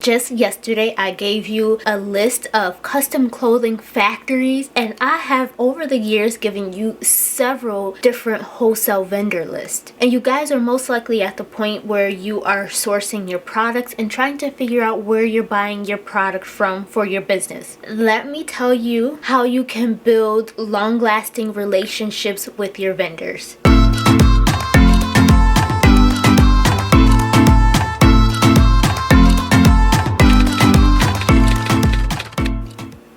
Just yesterday, I gave you a list of custom clothing factories, and I have over the years given you several different wholesale vendor lists. And you guys are most likely at the point where you are sourcing your products and trying to figure out where you're buying your product from for your business. Let me tell you how you can build long-lasting relationships with your vendors.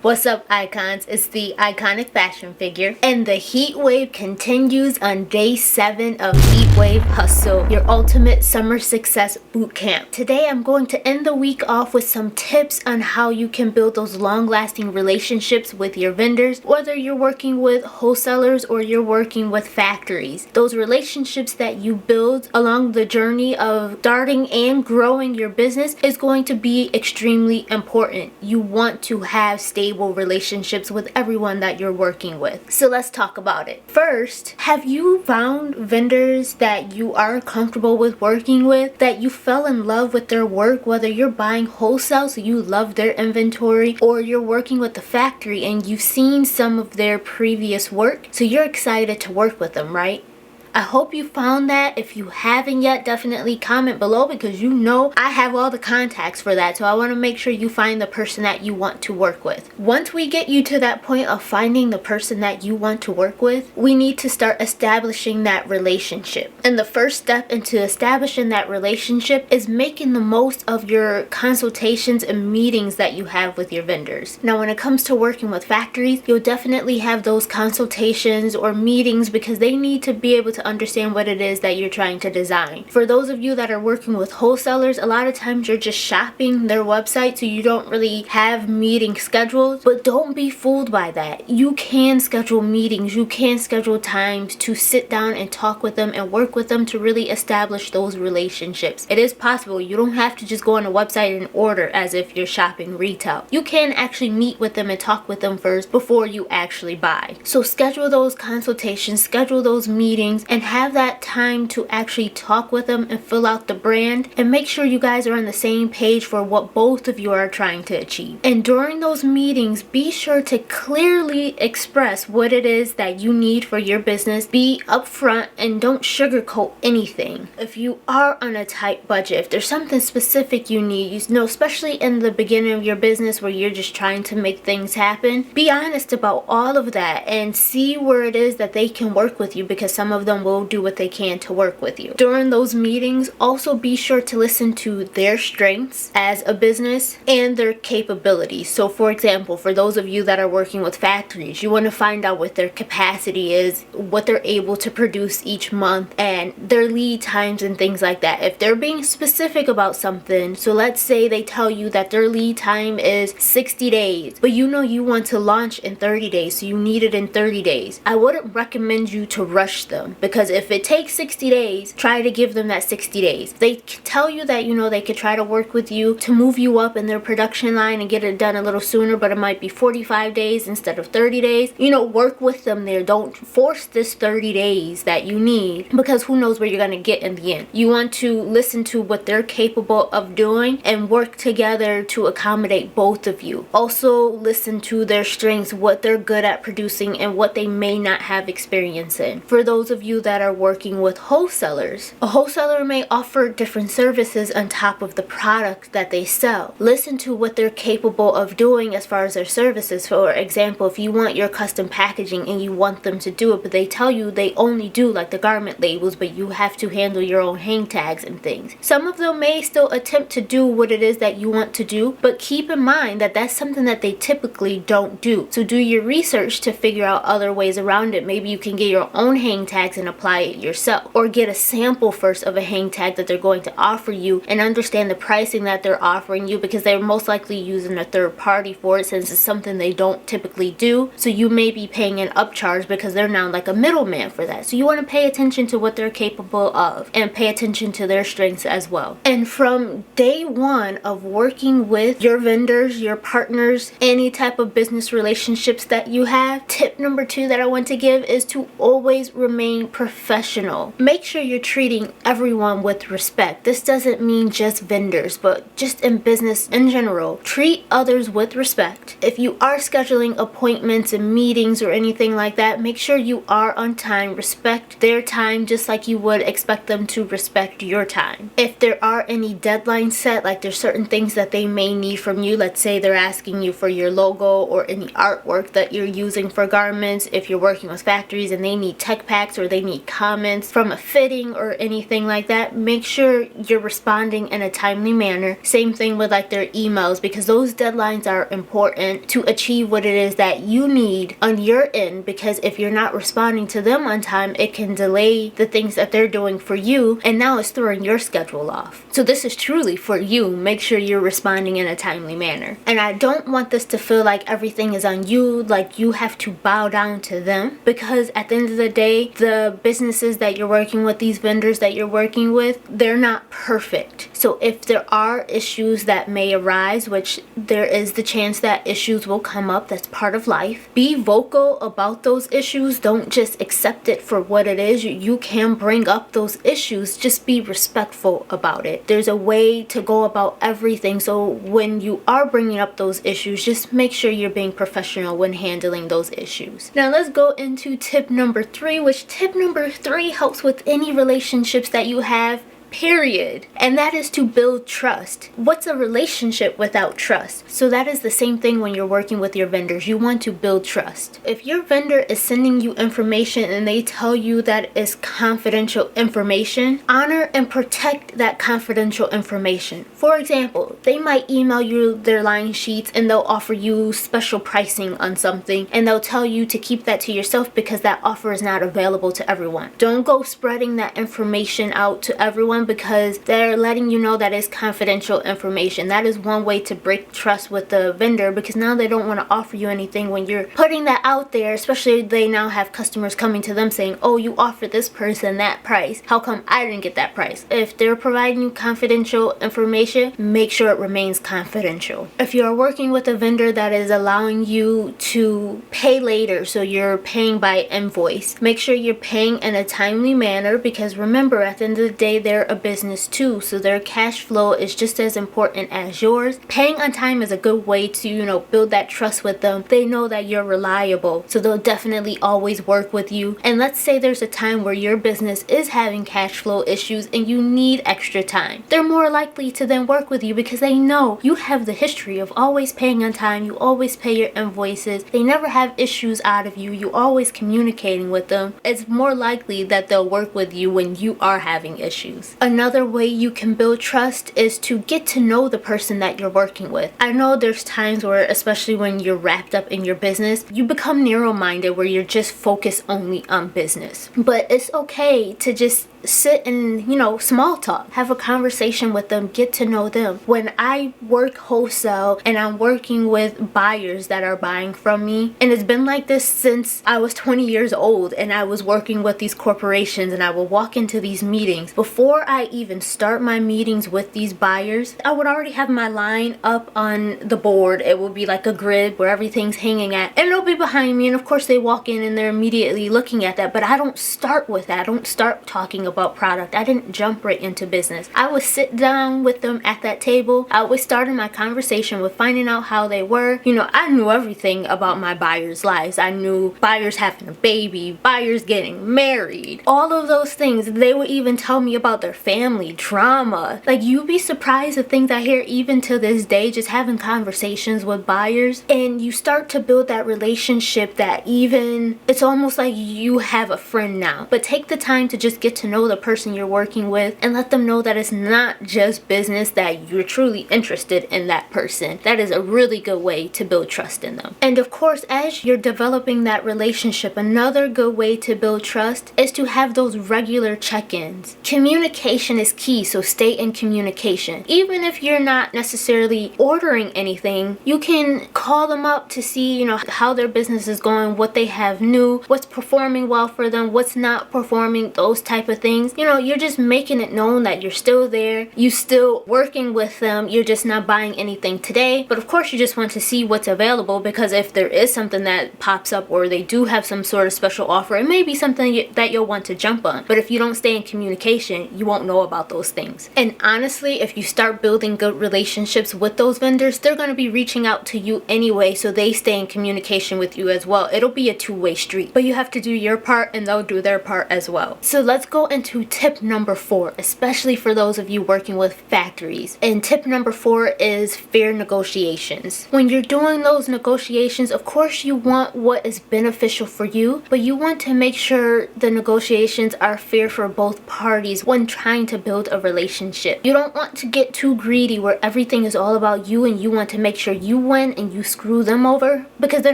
What's up, icons? It's the Iconic Fashion Figure, and the heat wave continues on day 7 of Heatwave Hustle, your ultimate summer success bootcamp. Today, I'm going to end the week off with some tips on how you can build those long-lasting relationships with your vendors, whether you're working with wholesalers or you're working with factories. Those relationships that you build along the journey of starting and growing your business is going to be extremely important. You want to have stable relationships with everyone that you're working with. So let's talk about it. First, have you found vendors that you are comfortable with working with, that you fell in love with their work, whether you're buying wholesale so you love their inventory, or you're working with the factory and you've seen some of their previous work, so you're excited to work with them, right? I hope you found that. If you haven't yet, definitely comment below, because you know I have all the contacts for that. So I want to make sure you find the person that you want to work with. Once we get you to that point of finding the person that you want to work with, we need to start establishing that relationship. And the first step into establishing that relationship is making the most of your consultations and meetings that you have with your vendors. Now, when it comes to working with factories, you'll definitely have those consultations or meetings because they need to be able to understand what it is that you're trying to design. For those of you that are working with wholesalers, a lot of times you're just shopping their website, so you don't really have meeting schedules. But don't be fooled by that. You can schedule meetings, you can schedule times to sit down and talk with them and work with them to really establish those relationships. It is possible. You don't have to just go on a website and order as if you're shopping retail. You can actually meet with them and talk with them first before you actually buy. So schedule those consultations, schedule those meetings, and have that time to actually talk with them and fill out the brand, and make sure you guys are on the same page for what both of you are trying to achieve. And during those meetings, be sure to clearly express what it is that you need for your business. Be upfront and don't sugarcoat anything. If you are on a tight budget, if there's something specific you need, you know, especially in the beginning of your business where you're just trying to make things happen, be honest about all of that and see where it is that they can work with you, because some of them will do what they can to work with you. During those meetings, also be sure to listen to their strengths as a business and their capabilities. So for example, for those of you that are working with factories, you want to find out what their capacity is, what they're able to produce each month, and their lead times and things like that. If they're being specific about something, so let's say they tell you that their lead time is 60 days, but you know you want to launch in 30 days, so you need it in 30 days. I wouldn't recommend you to rush them, because if it takes 60 days, try to give them that 60 days. They tell you that, you know, they could try to work with you to move you up in their production line and get it done a little sooner, but it might be 45 days instead of 30 days. You know, work with them there. Don't force this 30 days that you need, because who knows where you're going to get in the end. You want to listen to what they're capable of doing and work together to accommodate both of you. Also listen to their strengths, what they're good at producing and what they may not have experience in. For those of you that are working with wholesalers, a wholesaler may offer different services on top of the product that they sell. Listen to what they're capable of doing as far as their services. For example, if you want your custom packaging and you want them to do it, but they tell you they only do like the garment labels, but you have to handle your own hang tags and things. Some of them may still attempt to do what it is that you want to do, but keep in mind that that's something that they typically don't do. So do your research to figure out other ways around it. Maybe you can get your own hang tags and apply it yourself, or get a sample first of a hang tag that they're going to offer you and understand the pricing that they're offering you, because they're most likely using a third party for it, since it's something they don't typically do. So you may be paying an upcharge because they're now like a middleman for that. So you want to pay attention to what they're capable of and pay attention to their strengths as well. And from day one of working with your vendors, your partners, any type of business relationships that you have, tip number 2 that I want to give is to always remain professional. Make sure you're treating everyone with respect. This doesn't mean just vendors, but just in business in general. Treat others with respect. If you are scheduling appointments and meetings or anything like that, make sure you are on time. Respect their time just like you would expect them to respect your time. If there are any deadlines set, like there's certain things that they may need from you, let's say they're asking you for your logo or any artwork that you're using for garments. If you're working with factories and they need tech packs or they need comments from a fitting or anything like that, make sure you're responding in a timely manner. Same thing with like their emails, because those deadlines are important to achieve what it is that you need on your end, because if you're not responding to them on time, it can delay the things that they're doing for you, and now it's throwing your schedule off. So this is truly for you. Make sure you're responding in a timely manner. And I don't want this to feel like everything is on you, like you have to bow down to them, because at the end of the day, the businesses that you're working with, these vendors that you're working with, they're not perfect. So if there are issues that may arise, which there is the chance that issues will come up, that's part of life, be vocal about those issues. Don't just accept it for what it is. You can bring up those issues, just be respectful about it. There's a way to go about everything, so when you are bringing up those issues, just make sure you're being professional when handling those issues. Now let's go into tip number 3, which tip number 3 helps with any relationships that you have, period. And that is to build trust. What's a relationship without trust? So that is the same thing when you're working with your vendors. You want to build trust. If your vendor is sending you information and they tell you that is confidential information, honor and protect that confidential information. For example, they might email you their line sheets and they'll offer you special pricing on something, and they'll tell you to keep that to yourself because that offer is not available to everyone. Don't go spreading that information out to everyone, because they're letting you know that it's confidential information. That is one way to break trust with the vendor, because now they don't want to offer you anything when you're putting that out there, especially if they now have customers coming to them saying, oh, you offered this person that price, how come I didn't get that price? If they're providing you confidential information, make sure it remains confidential. If you're working with a vendor that is allowing you to pay later, so you're paying by invoice, make sure you're paying in a timely manner, because remember, at the end of the day, they're a business too, so their cash flow is just as important as yours. Paying on time is a good way to, build that trust with them. They know that you're reliable, so they'll definitely always work with you. And let's say there's a time where your business is having cash flow issues and you need extra time. They're more likely to then work with you because they know you have the history of always paying on time, you always pay your invoices, they never have issues out of you, you always communicating with them. It's more likely that they'll work with you when you are having issues. Another way you can build trust is to get to know the person that you're working with. I know there's times where, especially when you're wrapped up in your business, you become narrow-minded where you're just focused only on business. But it's okay to just sit and, small talk, have a conversation with them, get to know them. When I work wholesale and I'm working with buyers that are buying from me, and it's been like this since I was 20 years old, and I was working with these corporations, and I would walk into these meetings. Before I even start my meetings with these buyers, I would already have my line up on the board. It will be like a grid where everything's hanging at, and it'll be behind me, and of course they walk in and they're immediately looking at that. But I don't start with that. I don't start talking about product. I didn't jump right into business. I would sit down with them at that table. I always started my conversation with finding out how they were. I knew everything about my buyers' lives. I knew buyers having a baby, buyers getting married, all of those things. They would even tell me about their family drama. Like, you'd be surprised at things I hear even to this day, just having conversations with buyers. And you start to build that relationship that even, it's almost like you have a friend now. But take the time to just get to know the person you're working with and let them know that it's not just business, that you're truly interested in that person. That is a really good way to build trust in them. And of course, as you're developing that relationship, another good way to build trust is to have those regular check-ins. Communicate communication is key, so stay in communication. Even if you're not necessarily ordering anything, you can call them up to see, how their business is going, what they have new, what's performing well for them, what's not performing, those type of things. You're just making it known that you're still there, you still working with them, you're just not buying anything today. But of course, you just want to see what's available, because if there is something that pops up or they do have some sort of special offer, it may be something that you'll want to jump on. But if you don't stay in communication, you won't know about those things. And honestly, if you start building good relationships with those vendors, they're going to be reaching out to you anyway, so they stay in communication with you as well. It'll be a two-way street, but you have to do your part and they'll do their part as well. So let's go into tip number 4, especially for those of you working with factories. And tip number 4 is fair negotiations. When you're doing those negotiations, of course you want what is beneficial for you, but you want to make sure the negotiations are fair for both parties when trying to build a relationship. You don't want to get too greedy where everything is all about you and you want to make sure you win and you screw them over, because they're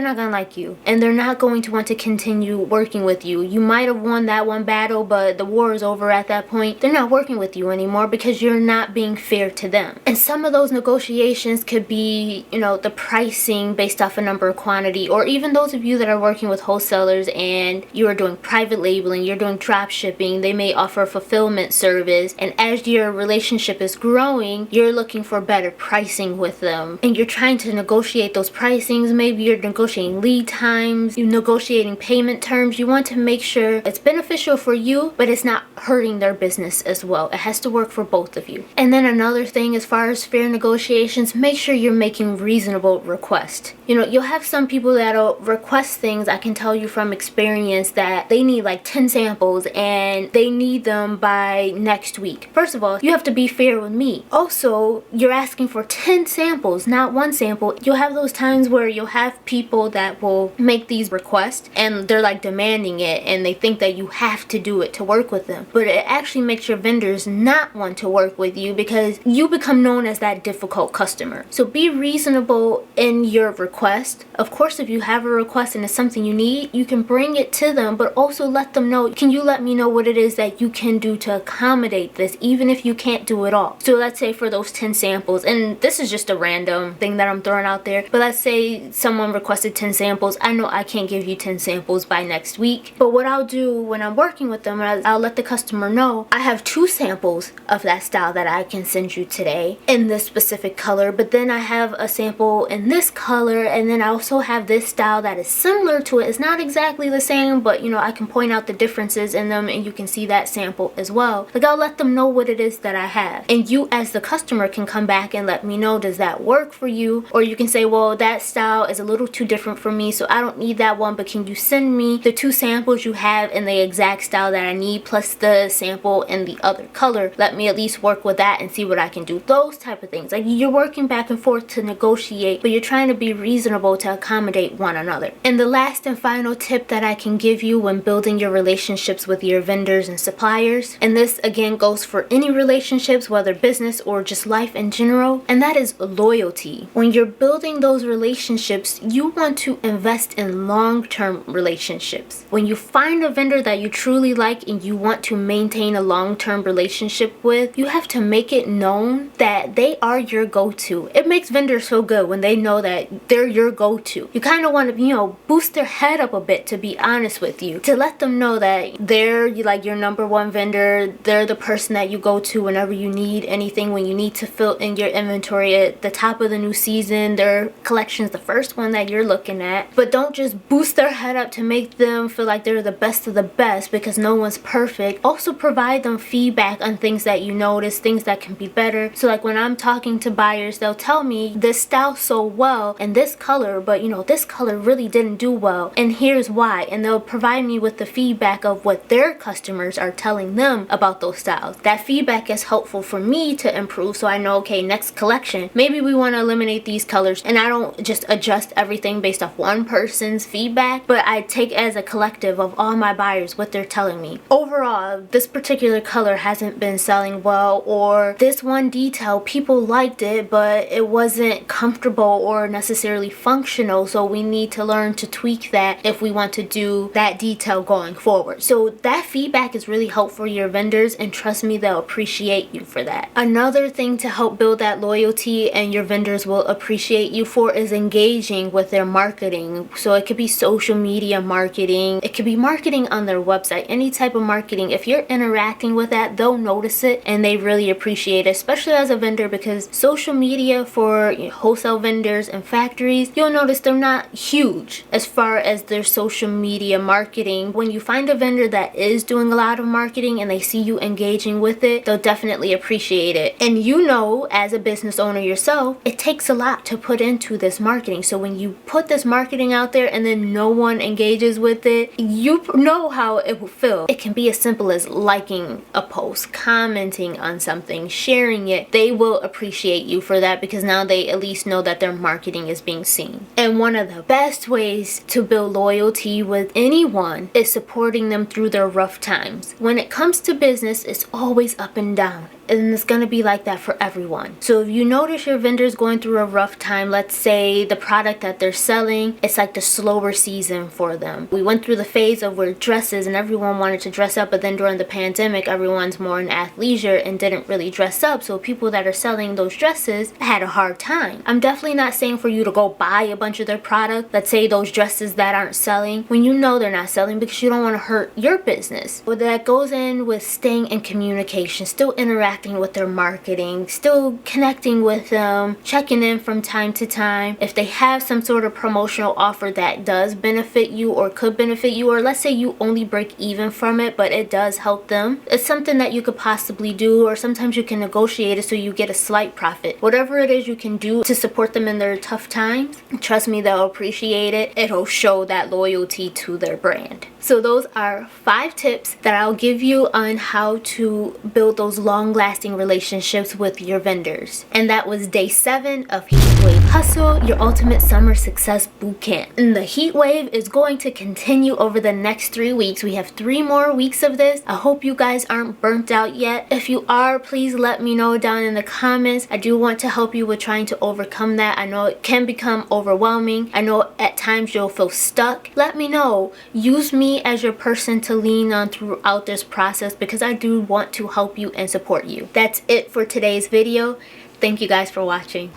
not going to like you and they're not going to want to continue working with you. You might have won that one battle, but the war is over at that point. They're not working with you anymore because you're not being fair to them. And some of those negotiations could be, the pricing based off a number of quantity, or even those of you that are working with wholesalers and you are doing private labeling, you're doing drop shipping, they may offer a fulfillment service, and as your relationship is growing, you're looking for better pricing with them and you're trying to negotiate those pricings. Maybe you're negotiating lead times, you're negotiating payment terms. You want to make sure it's beneficial for you, but it's not hurting their business as well. It has to work for both of you. And then another thing, as far as fair negotiations, make sure you're making reasonable requests. You'll have some people that'll request things, I can tell you from experience, that they need like 10 samples and they need them by next week. First of all, you have to be fair with me. Also, you're asking for 10 samples, not one sample. You'll have those times where you'll have people that will make these requests and they're like demanding it and they think that you have to do it to work with them. But it actually makes your vendors not want to work with you because you become known as that difficult customer. So be reasonable in your request. Of course, if you have a request and it's something you need, you can bring it to them, but also let them know, can you let me know what it is that you can do to accommodate this, even if you can't do it all. So let's say for those 10 samples, and this is just a random thing that I'm throwing out there, but let's say someone requested 10 samples. I know I can't give you 10 samples by next week, but what I'll do when I'm working with them, I'll let the customer know I have 2 samples of that style that I can send you today in this specific color, but then I have a sample in this color, and then I also have this style that is similar to it. It's not exactly the same, but I can point out the differences in them and you can see that sample as well. Like, I'll let them know what it is that I have, and you as the customer can come back and let me know, does that work for you? Or you can say, well, that style is a little too different for me, so I don't need that one, but can you send me the 2 samples you have in the exact style that I need plus the sample in the other color? Let me at least work with that and see what I can do. Those type of things. Like, you're working back and forth to negotiate, but you're trying to be reasonable to accommodate one another. And the last and final tip that I can give you when building your relationships with your vendors and suppliers, and this again goes for any relationships, whether business or just life in general, and that is loyalty. When you're building those relationships, you want to invest in long-term relationships. When you find a vendor that you truly like and you want to maintain a long-term relationship with, you have to make it known that they are your go-to. It makes vendors feel good when they know that they're your go-to. You kind of want to, boost their head up a bit, to be honest with you, to let them know that they're like your number one vendor. They're the person that you go to whenever you need anything, when you need to fill in your inventory at the top of the new season. Their collection's the first one that you're looking at. But don't just boost their head up to make them feel like they're the best of the best, because no one's perfect. Also provide them feedback on things that you notice, things that can be better. So like when I'm talking to buyers, they'll tell me this style so well and this color, but this color really didn't do well and here's why. And they'll provide me with the feedback of what their customers are telling them about those styles. That feedback is helpful for me to improve, so I know, okay, next collection, maybe we want to eliminate these colors, and I don't just adjust everything based off one person's feedback, but I take as a collective of all my buyers what they're telling me. Overall, this particular color hasn't been selling well, or this one detail, people liked it, but it wasn't comfortable or necessarily functional, so we need to learn to tweak that if we want to do that detail going forward. So that feedback is really helpful for your vendors, and trust me, they'll appreciate you for that. Another thing to help build that loyalty and your vendors will appreciate you for is engaging with their marketing. So it could be social media marketing, it could be marketing on their website, any type of marketing. If you're interacting with that, they'll notice it and they really appreciate it, especially as a vendor, because social media for wholesale vendors and factories, you'll notice they're not huge as far as their social media marketing. When you find a vendor that is doing a lot of marketing and they see you engaging with it, they'll definitely appreciate it. And you know, as a business owner yourself, it takes a lot to put into this marketing. So when you put this marketing out there and then no one engages with it, you know how it will feel. It can be as simple as liking a post, commenting on something, sharing it. They will appreciate you for that because now they at least know that their marketing is being seen. And one of the best ways to build loyalty with anyone is supporting them through their rough times. When it comes to business, it's always up and down. And it's going to be like that for everyone. So if you notice your vendor's going through a rough time, let's say the product that they're selling, it's like the slower season for them. We went through the phase of where dresses and everyone wanted to dress up, but then during the pandemic, everyone's more in athleisure and didn't really dress up. So people that are selling those dresses had a hard time. I'm definitely not saying for you to go buy a bunch of their product. Let's say those dresses that aren't selling, when you know they're not selling, because you don't want to hurt your business. But that goes in with staying in communication, still interacting with their marketing, still connecting with them, checking in from time to time. If they have some sort of promotional offer that does benefit you or could benefit you, or let's say you only break even from it, but it does help them, it's something that you could possibly do, or sometimes you can negotiate it so you get a slight profit. Whatever it is you can do to support them in their tough times, trust me, they'll appreciate it. It'll show that loyalty to their brand. So those are 5 tips that I'll give you on how to build those long-lasting relationships with your vendors. And that was day 7 of Heatwave Hustle, your ultimate summer success bootcamp. And the Heatwave is going to continue over the next 3 weeks. We have 3 more weeks of this. I hope you guys aren't burnt out yet. If you are, please let me know down in the comments. I do want to help you with trying to overcome that. I know it can become overwhelming. I know at times you'll feel stuck. Let me know. Use me as your person to lean on throughout this process because I do want to help you and support you. That's it for today's video. Thank you guys for watching.